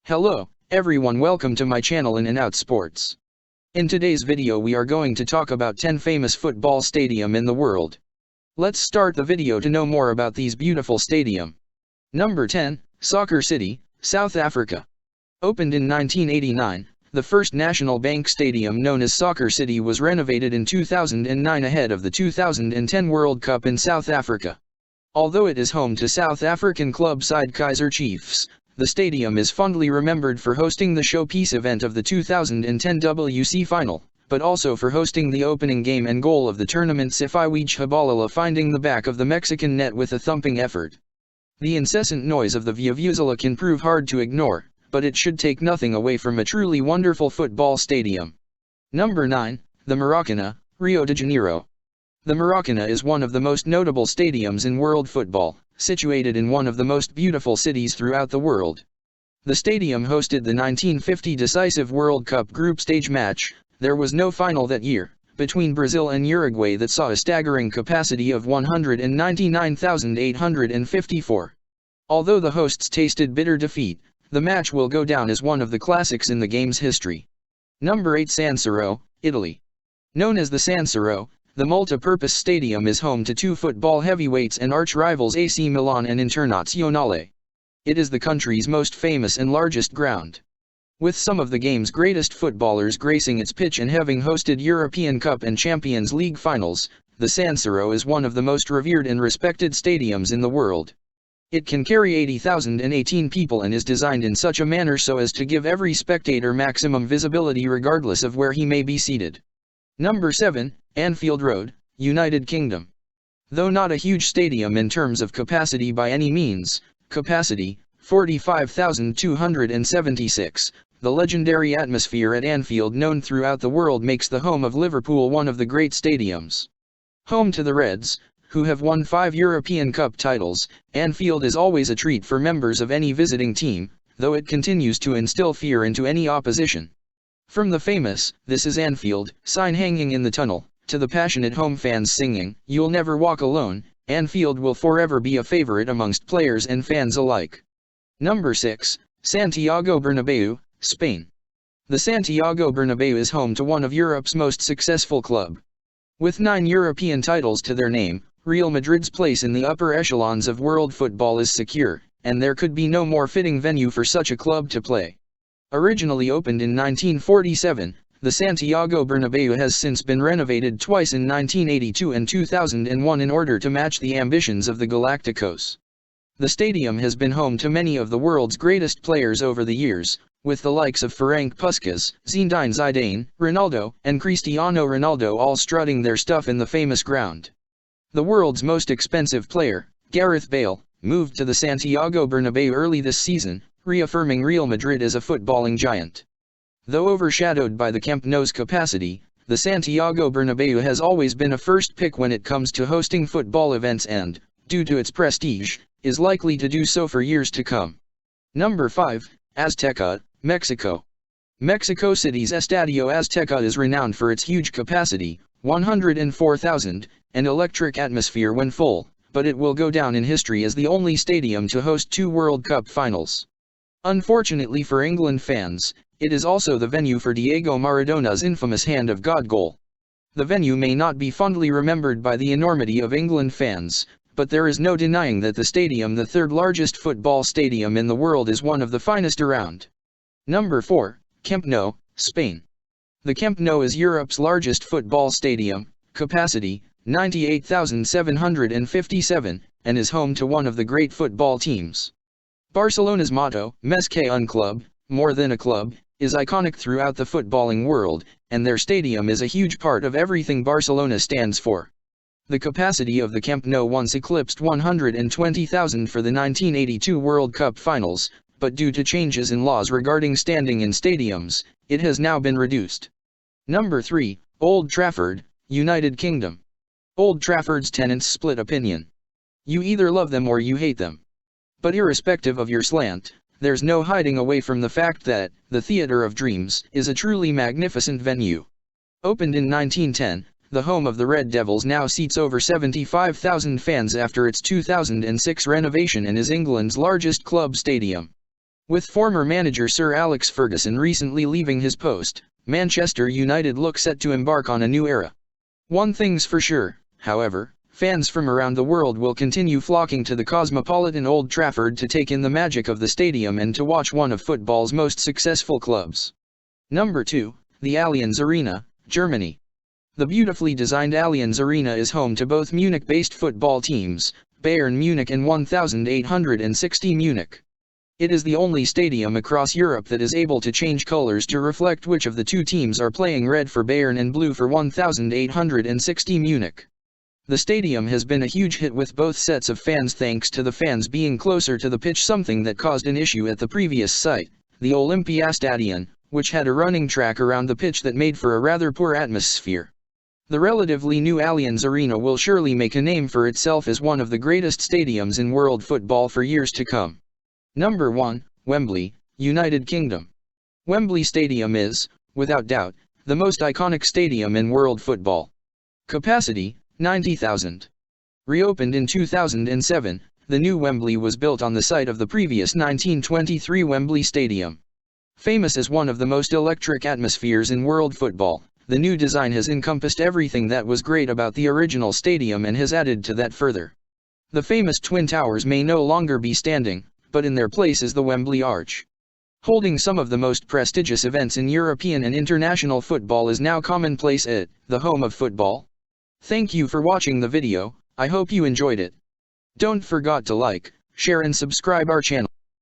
Hello, everyone, welcome to my channel In and Out Sports. In today's video we are going to talk about 10 famous football stadium in the world. Let's start the video to know more about these beautiful stadium. Number 10, Soccer City, South Africa. Opened in 1989, the first National Bank Stadium known as Soccer City was renovated in 2009 ahead of the 2010 World Cup in South Africa. Although it is home to South African club side Kaizer Chiefs, the stadium is fondly remembered for hosting the showpiece event of the 2010 WC final, but also for hosting the opening game and goal of the tournament Sifiwe Tshabalala finding the back of the Mexican net with a thumping effort. The incessant noise of the vuvuzela can prove hard to ignore, but it should take nothing away from a truly wonderful football stadium. Number 9, the Maracanã, Rio de Janeiro. The Maracanã is one of the most notable stadiums in world football, situated in one of the most beautiful cities throughout the world. The stadium hosted the 1950 decisive World Cup group stage match. There was no final that year, between Brazil and Uruguay, that saw a staggering capacity of 199,854. Although the hosts tasted bitter defeat, the match will go down as one of the classics in the game's history. Number 8, San Siro, Italy. Known as the San Siro, the multi-purpose stadium is home to two football heavyweights and arch-rivals AC Milan and Internazionale. It is the country's most famous and largest ground. With some of the game's greatest footballers gracing its pitch and having hosted European Cup and Champions League finals, the San Siro is one of the most revered and respected stadiums in the world. It can carry 80,018 people and is designed in such a manner so as to give every spectator maximum visibility regardless of where he may be seated. Number 7, Anfield Road, United Kingdom. Though not a huge stadium in terms of capacity by any means, capacity, 45,276, the legendary atmosphere at Anfield known throughout the world makes the home of Liverpool one of the great stadiums. Home to the Reds, who have won 5 European Cup titles, Anfield is always a treat for members of any visiting team, though it continues to instill fear into any opposition. From the famous, "This is Anfield," sign hanging in the tunnel, to the passionate home fans singing, "You'll never walk alone," Anfield will forever be a favorite amongst players and fans alike. Number 6, Santiago Bernabeu, Spain. The Santiago Bernabeu is home to one of Europe's most successful club. With 9 European titles to their name, Real Madrid's place in the upper echelons of world football is secure, and there could be no more fitting venue for such a club to play. Originally opened in 1947, the Santiago Bernabeu has since been renovated twice in 1982 and 2001 in order to match the ambitions of the Galacticos. The stadium has been home to many of the world's greatest players over the years, with the likes of Ferenc Puskás, Zinedine Zidane, Ronaldo, and Cristiano Ronaldo all strutting their stuff in the famous ground. The world's most expensive player, Gareth Bale, moved to the Santiago Bernabeu early this season, reaffirming Real Madrid as a footballing giant. Though overshadowed by the Camp Nou's capacity, the Santiago Bernabeu has always been a first pick when it comes to hosting football events and, due to its prestige, is likely to do so for years to come. Number 5, Azteca, Mexico. Mexico City's Estadio Azteca is renowned for its huge capacity, 104,000, and electric atmosphere when full, but it will go down in history as the only stadium to host 2 World Cup finals. Unfortunately for England fans, it is also the venue for Diego Maradona's infamous Hand of God goal. The venue may not be fondly remembered by the enormity of England fans, but there is no denying that the stadium, the 3rd largest football stadium in the world, is one of the finest around. Number 4, Camp Nou, Spain. The Camp Nou is Europe's largest football stadium, capacity, 98,757, and is home to one of the great football teams. Barcelona's motto, Més que un club, more than a club, is iconic throughout the footballing world, and their stadium is a huge part of everything Barcelona stands for. The capacity of the Camp Nou once eclipsed 120,000 for the 1982 World Cup finals, but due to changes in laws regarding standing in stadiums, it has now been reduced. Number 3, Old Trafford, United Kingdom. Old Trafford's tenants split opinion. You either love them or you hate them. But irrespective of your slant, there's no hiding away from the fact that the Theatre of Dreams is a truly magnificent venue. Opened in 1910, the home of the Red Devils now seats over 75,000 fans after its 2006 renovation and is England's largest club stadium. With former manager Sir Alex Ferguson recently leaving his post, Manchester United look set to embark on a new era. One thing's for sure, however, fans from around the world will continue flocking to the cosmopolitan Old Trafford to take in the magic of the stadium and to watch one of football's most successful clubs. Number 2, the Allianz Arena, Germany. The beautifully designed Allianz Arena is home to both Munich-based football teams, Bayern Munich and 1860 Munich. It is the only stadium across Europe that is able to change colors to reflect which of the two teams are playing, red for Bayern and blue for 1860 Munich. The stadium has been a huge hit with both sets of fans thanks to the fans being closer to the pitch, something that caused an issue at the previous site, the Olympiastadion, which had a running track around the pitch that made for a rather poor atmosphere. The relatively new Allianz Arena will surely make a name for itself as one of the greatest stadiums in world football for years to come. Number 1, Wembley, United Kingdom. Wembley Stadium is, without doubt, the most iconic stadium in world football. Capacity, 90,000. Reopened in 2007, the new Wembley was built on the site of the previous 1923 Wembley Stadium. Famous as one of the most electric atmospheres in world football, the new design has encompassed everything that was great about the original stadium and has added to that further. The famous Twin Towers may no longer be standing, but in their place is the Wembley Arch. Holding some of the most prestigious events in European and international football is now commonplace at the home of football. Thank you for watching the video. I hope you enjoyed it. Don't forget to like, share and subscribe our channel.